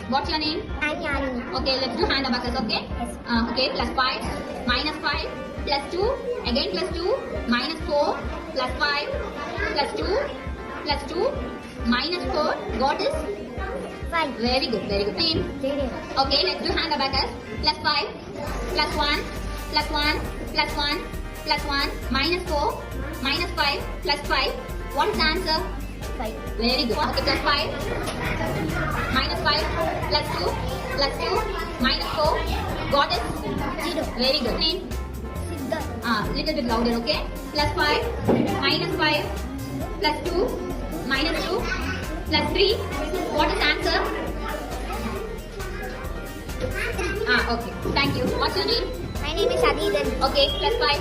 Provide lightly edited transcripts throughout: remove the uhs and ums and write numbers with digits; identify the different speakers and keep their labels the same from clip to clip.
Speaker 1: What's your name?
Speaker 2: I'm Yalini.
Speaker 1: Okay, let's do hand abacus, okay?
Speaker 2: Yes.
Speaker 1: Okay, plus 5, minus 5, plus 2, again plus 2, minus 4, plus 5, plus 2, plus 2, minus 4. Got this?
Speaker 2: 5.
Speaker 1: Very good, very good. Name?
Speaker 2: Jaden.
Speaker 1: Okay, let's do hand abacus. Plus 5, plus 1, plus 1, plus 1, plus 1, minus 4, minus 5, plus 5. What is the answer?
Speaker 2: 5.
Speaker 1: Very good. Okay, plus 5, minus 5, plus 2, plus 2, minus 4. Got it?
Speaker 2: 0.
Speaker 1: Very good. Name?
Speaker 2: Siddharth.
Speaker 1: Little bit louder, okay? Plus 5, minus 5, plus 2, minus 2, plus 3. What is the answer? Okay. Thank you. What's your name?
Speaker 2: My name is Adidan.
Speaker 1: Okay, plus 5,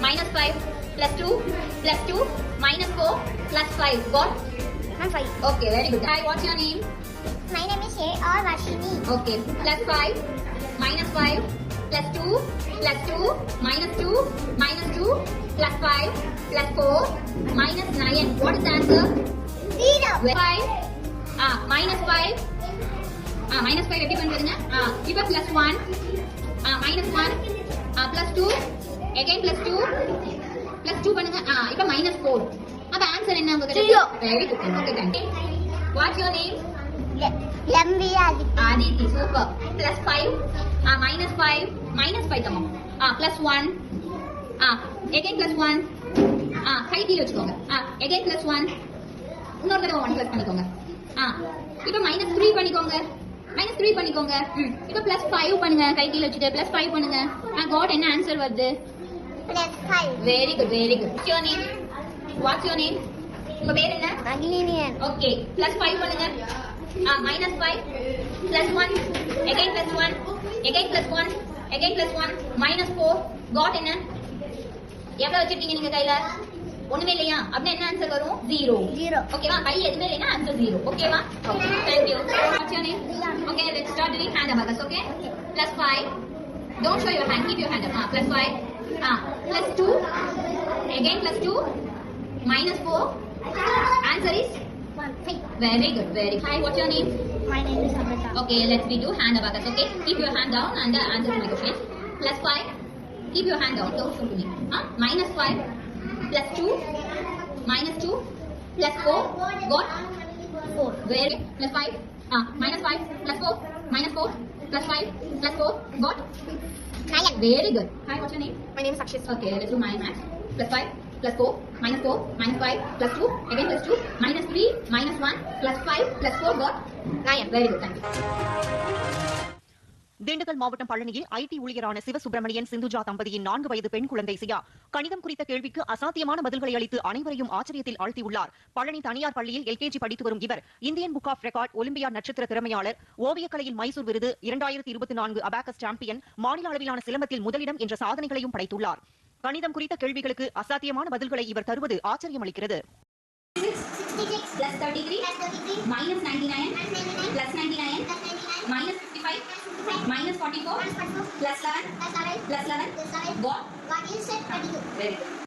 Speaker 1: minus 5, plus 2, plus 2, minus 4, plus 5. Got?
Speaker 2: I'm 5.
Speaker 1: Okay, very good. Hi, what's your name?
Speaker 2: My name is A.R. Vashini.
Speaker 1: Okay, plus 5, minus 5, plus 2, plus 2, minus 2, minus 2, plus 5, plus 4, minus 9. What is the answer?
Speaker 2: 0.
Speaker 1: 5, minus 5, minus 5 எப்படி பண்றதுங்க? இப்போ plus 1, minus 1, plus 2, again plus 2, plus 2 பண்ணுங்க. இப்போ minus 4. அப்ப answer என்ன உங்களுக்கு?
Speaker 2: 0.
Speaker 1: Very good. Okay, thank you. What's your name?
Speaker 2: Lembi Aditi.
Speaker 1: Aditi, super. Plus 5, minus 5, minus 5 தமம். Plus 1, again plus 1, கை கீழ வச்சுக்கோங்க. Again plus 1, இன்னொரு தடவை 1 plus பண்ணிக்கோங்க. இப்போ minus 3 பண்ணிக்கோங்க. minus 3 பண்ணிக்கோங்க. இப்போ plus 5 பண்ணுங்க. கை கீழ வச்சுட்டு plus 5 பண்ணுங்க. got என்ன ஆன்சர் வருது?
Speaker 2: Plus 5.
Speaker 1: Very good, very good. What's your name? What's your name? உங்க பேர் என்ன?
Speaker 2: Aglinian.
Speaker 1: Okay, plus 5 பண்ணுங்க. Minus 5, plus 1, again plus 1, again plus 1, again plus 1, minus 4. Got என்ன? எவ்வளவு வச்சிருக்கீங்க நீங்க கையில? ஒண்ணுமே இல்லையா? அப்படின்னா என்ன ஆன்சர் வரும்? 0.
Speaker 2: 0.
Speaker 1: ஓகேவா? கை எதுவுமே இல்லைன்னா ஆன்சர் 0. ஓகேவா? Okay, thank you. What's your name? Okay, let's start doing hand abacus, okay? Plus 5. Don't show your hand, keep your hand up. Plus 5. Plus 2. Again plus 2. Minus 4. Answer is?
Speaker 2: 1.
Speaker 1: Very good, very good. Hi, what's your name?
Speaker 2: My name is Amrita.
Speaker 1: Okay, let's do hand abacus, okay? Keep your hand down and answer my question. Plus 5. Keep your hand down. Don't show to me. Minus 5. Plus 2. Minus 2. Plus 4. Got?
Speaker 2: 4.
Speaker 1: Very good. Plus 5. Minus 5. Plus 4. Minus 4. Plus 5. Plus 4. Got?
Speaker 2: 9.
Speaker 1: Very good. Hi, what's your name?
Speaker 2: My name is Akshit.
Speaker 1: Okay, let's do my math. Plus 5. Plus 4. Minus 4. Minus 5. Plus 2. Again plus 2. Minus 3. Minus 1. Plus 5. Plus 4. Got? 9. Very good. Thank you.
Speaker 3: Dindigul மாவட்டம் பழனியில் ID ஊழியரான Sivasubramanian Sindhuja தம்பதியின் 4 வயது பெண் குழந்தை சியா கணிதம் குறித்த கேள்விக்கு அசாத்தியமான பதில்களை அளித்து அனைவரையும் ஆச்சரியத்தில் ஆழ்த்தியுள்ளார். பழனி தனியார் பள்ளியில் எல்கேஜி படித்து வரும் இவர் Indian Book of Record, Olympiad நட்சத்திர திறமையாளர், ஓவியக்கலையில் மைசூர் விருது, 2024 அபாகஸ் சாம்பியன், மாநில அளவிலான சிலம்பத்தில் முதலிடம் என்ற சாதனைகளையும் படைத்துள்ளார். கணிதம் குறித்த கேள்விகளுக்கு அசாத்தியமான பதில்களை இவர் தருவது ஆச்சரியமளிக்கிறது.
Speaker 1: 66 plus 33 minus 99 plus 99 minus 55 minus 44 plus 11 plus 11 got?
Speaker 2: What is it?
Speaker 1: Very good.